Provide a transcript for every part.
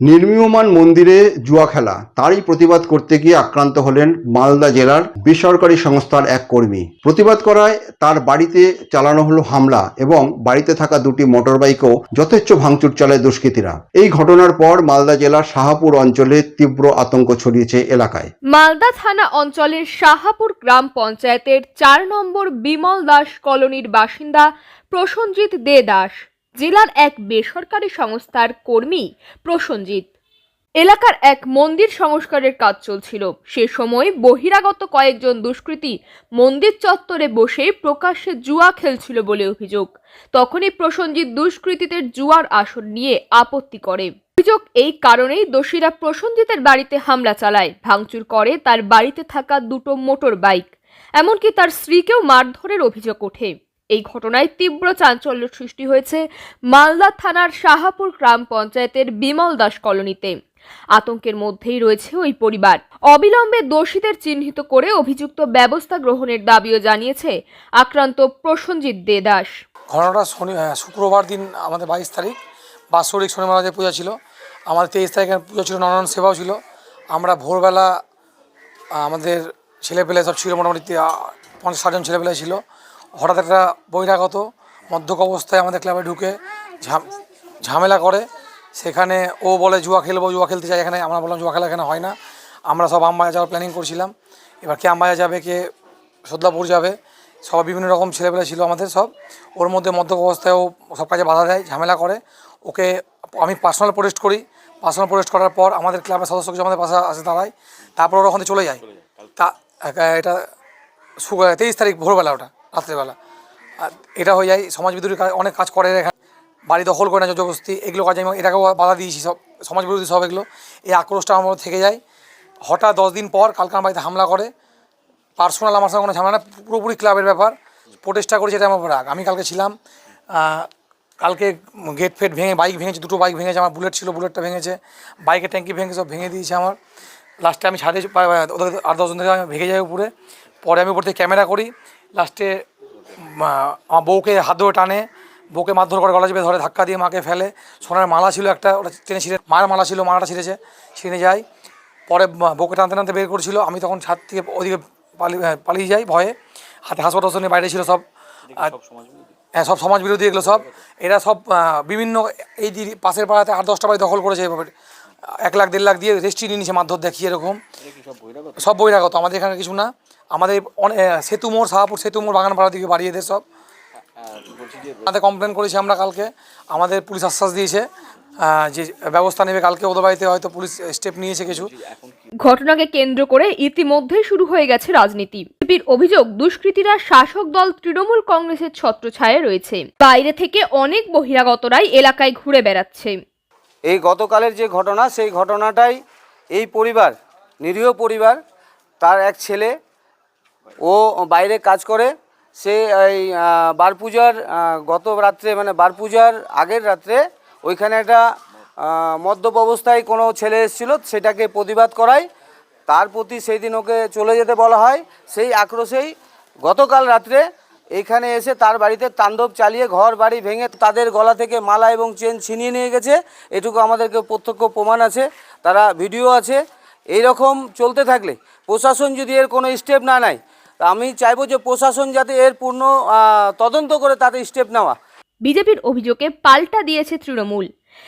নির্মীয়মান মন্দিরে জুয়া খেলা, তারই প্রতিবাদ করতে গিয়ে আক্রান্ত হলেন মালদা জেলার বেসরকারি সংস্থার এক কর্মী। প্রতিবাদ করায় তার বাড়িতে চালানো হলো হামলা এবং বাড়িতে থাকা দুটি মোটরবাইকও যথেচ্ছ ভাঙচুর চালায় দুষ্কৃতীরা। এই ঘটনার পর মালদা জেলার শাহাপুর অঞ্চলে তীব্র আতঙ্ক ছড়িয়েছে এলাকায়। মালদা থানা অঞ্চলের শাহাপুর গ্রাম পঞ্চায়েতের 4 নম্বর বিমল দাস কলোনির বাসিন্দা প্রসেনজিৎ দে দাস জেলার এক বেসরকারি সংস্থার কর্মী। প্রসেনজিৎ এলাকার এক মন্দির সংস্কারের কাজ চলছিল। সে সময় বহিরাগত কয়েকজন দুষ্কৃতী মন্দির চত্বরে বসে প্রকাশ্যে জুয়া খেলছিল বলে অভিযোগ। তখনই প্রসেনজিৎ দুষ্কৃতীদের জুয়ার আসর নিয়ে আপত্তি করে। অভিযোগ এই কারণেই দোষীরা প্রসেনজিতের বাড়িতে হামলা চালায়, ভাঙচুর করে তার বাড়িতে থাকা দুটো মোটর বাইক, এমনকি তার স্ত্রীকেও মারধরের অভিযোগ ওঠে। এই ঘটনায় তীব্র চাঞ্চল্য সৃষ্টি হয়েছে মালদা থানার শাহাপুর গ্রাম পঞ্চায়েতের বিমল দাস কলোনিতে। আতঙ্কের মধ্যেই রয়েছে ওই পরিবার। অবিলম্বে দোষীদের চিহ্নিত করে অভিযুক্ত ব্যবস্থা গ্রহণের দাবিও জানিয়েছে আক্রান্ত প্রসেনজিৎ দে দাস। ঘটনাটা শুক্রবার দিন আমাদের 22 তারিখ বাৎসরিক শনি মহারাজের পূজা ছিল। আমাদের 23 তারিখের পুজো ছিল, নারায়ণ সেবাও ছিল। আমরা ভোরবেলা আমাদের ছেলেপেলে সব ছিল, মোটামুটি 50-60 জন ছেলেপেলে ছিল। হঠাৎ একটা বহিরাগত মদ্যপ অবস্থায় আমাদের ক্লাবে ঢুকে ঝামেলা করে। সেখানে ও বলে জুয়া খেলবো, জুয়া খেলতে চাই এখানে। আমরা বললাম জুয়া খেলা এখানে হয় না। আমরা সব আমবাজার যাওয়ার প্ল্যানিং করছিলাম। এবার কে আমবাজার যাবে, কে সদলাপুর যাবে, সব বিভিন্ন রকম ছেলেপেলে ছিল আমাদের সব। ওর মধ্যে মদ্যপ অবস্থায় ও সব কাজে বাধা দেয়, ঝামেলা করে। ওকে আমি পার্সোনাল প্রোটেস্ট করি। পার্সোনাল প্রোটেস্ট করার পর আমাদের ক্লাবের সদস্য কিছু আমাদের পাশে আসে দাঁড়ায়। তারপর ওরা ওখান থেকে চলে যায়। তা এটা 23 তারিখ ভোরবেলা, ওটা রাত্রেবেলা এটা হয়ে যায়। সমাজবিরোধী অনেক কাজ করে এখানে, বাড়ি দখল করে না, জবরদস্তি এগুলো কাজ আমি এটাকেও বাধা দিয়েছি, সব সমাজবিরোধী সব এগুলো। এই আক্রোশটা আমার থেকে যায়। হঠাৎ 10 দিন পর কালকে আমার বাড়িতে হামলা করে। পার্সোনাল আমার সঙ্গে কোনো ঝামেলা না, পুরোপুরি ক্লাবের ব্যাপার। প্রোটেস্টটা করেছি, এটা আমার রাগ। আমি কালকে ছিলাম, কালকে গেট ফেট ভেঙে বাইক ভেঙেছে, দুটো বাইক ভেঙেছে। আমার বুলেট ছিল, বুলেটটা ভেঙেছে। বাইকের ট্যাঙ্কি ভেঙে সব ভেঙে দিয়েছে আমার। লাস্টে আমি ছাড়ে ওদের 8-10 জন থেকে আমি ভেঙে যাই উপরে। পরে আমি উপর থেকে ক্যামেরা করি। লাস্টে আমার বউকে হাত ধরে টানে, বউকে মারধর করে, গলা চেপে ধরে, ধাক্কা দিয়ে মাকে ফেলে। সোনার মালা ছিল একটা, ওটা টেনে ছিঁড়ে, মায়ের মালা ছিল, মালাটা ছিঁড়ে যায়। পরে বউকে টানতে টানতে বের করেছিল। আমি তখন ছাদ থেকে ওদিকে পালিয়ে যাই ভয়ে। হাতে হাসপাতাল নিয়ে বাইরে ছিল সব। হ্যাঁ, সব সমাজ বিরোধী এগুলো সব। এরা সব বিভিন্ন এই পাশের পাড়াতে 8-10টা বাড়ি দখল করেছে এভাবে। 1 লাখ 1.5 লাখ দিয়ে রেজিস্ট্রি নিয়ে নিয়েছে, মারধর দেখিয়ে এরকম। সব বহিরাগত, আমাদের এখানে কিছু না। আমাদের সেতু মোড়, শাহাপুর সেতু মোড়, বাগানপাড়া দিকে বাড়িয়ে দেয় সব। আমাদের কমপ্লেন করেছি আমরা কালকে। আমাদের পুলিশ আশ্বাস দিয়েছে যে ব্যবস্থা নেবে কালকে। ওদের বাড়িতে হয়তো পুলিশ স্টেপ নিয়েছে কিছু। ঘটনাকে কেন্দ্র করে ইতিমধ্যেই শুরু হয়ে গেছে রাজনীতি। বিজেপির অভিযোগ, দুষ্কৃতীরা শাসক দল তৃণমূল কংগ্রেসের ছত্রছায়ায় রয়েছে। বাইরে থেকে অনেক বহিরাগতরাই এলাকায় ঘুরে বেড়াচ্ছে। এই গতকালের যে ঘটনা, সেই ঘটনাটাই এই পরিবার, নিরীহ পরিবার, তার এক ছেলে, ও বাইরে কাজ করে। সে এই বার পূজার গত রাত্রে, মানে বার পূজার আগের রাত্রে ওইখানে একটা মদ্যপ অবস্থায় কোনো ছেলে এসেছিল, সেটাকে প্রতিবাদ করায়। তার প্রতি সেই দিন ওকে চলে যেতে বলা হয়। সেই আক্রোশেই গতকাল রাত্রে এইখানে এসে তার বাড়িতে তাণ্ডব চালিয়ে ঘর বাড়ি ভেঙে তাদের গলা থেকে মালা এবং চেন ছিনিয়ে নিয়ে গেছে। এটুকু আমাদেরকে প্রত্যক্ষ প্রমাণ আছে, তারা ভিডিও আছে। এই রকম চলতে থাকলে প্রশাসন যদি এর কোনো স্টেপ না নেয়, আমি চাইবো যে প্রশাসন যাতে এর পূর্ণ তদন্ত করে তাতে স্টেপ নেওয়া। বিজেপির অভিযোগে পাল্টা দিয়েছে তৃণমূল।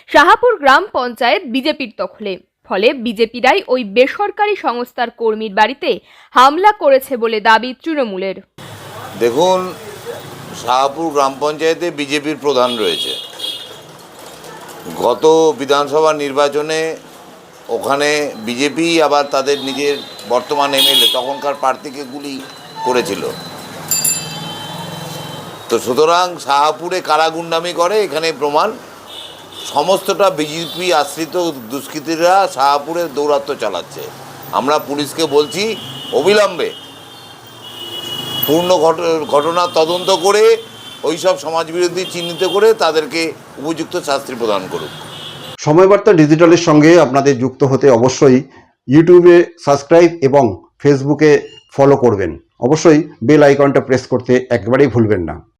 শাহাপুর গ্রাম পঞ্চায়েত বিজেপির দখলে, ফলে বিজেপিরাই ওই বেসরকারি সংস্থার কর্মীর বাড়িতে হামলা করেছে বলে দাবি তৃণমূলের। দেখুন, শাহাপুর গ্রাম পঞ্চায়েতে বিজেপির প্রধান রয়েছে। গত বিধানসভা নির্বাচনে ওখানে বিজেপি আবার তাদের নিজের বর্তমান এমএলএ তখনকার প্রার্থীকে গুলি করেছিল। তো সুতরাং শাহাপুরে কারা গুন্ডামি করে এখানে প্রমাণ। সমস্তটা বিজেপি আশ্রিত দুষ্কৃতীরা শাহাপুরে দৌরাত্ম্য চালাচ্ছে। আমরা পুলিশকে বলছি অবিলম্বে পূর্ণ ঘটনা তদন্ত করে ওইসব সমাজবিরোধী চিহ্নিত করে তাদেরকে উপযুক্ত শাস্তি প্রদান করুক। সময়বার্তা ডিজিটালের সঙ্গে আপনাদের যুক্ত হতে অবশ্যই ইউটিউবে সাবস্ক্রাইব এবং ফেসবুকে ফলো করবেন। অবশ্যই বেল আইকনটা প্রেস করতে একেবারেই ভুলবেন না।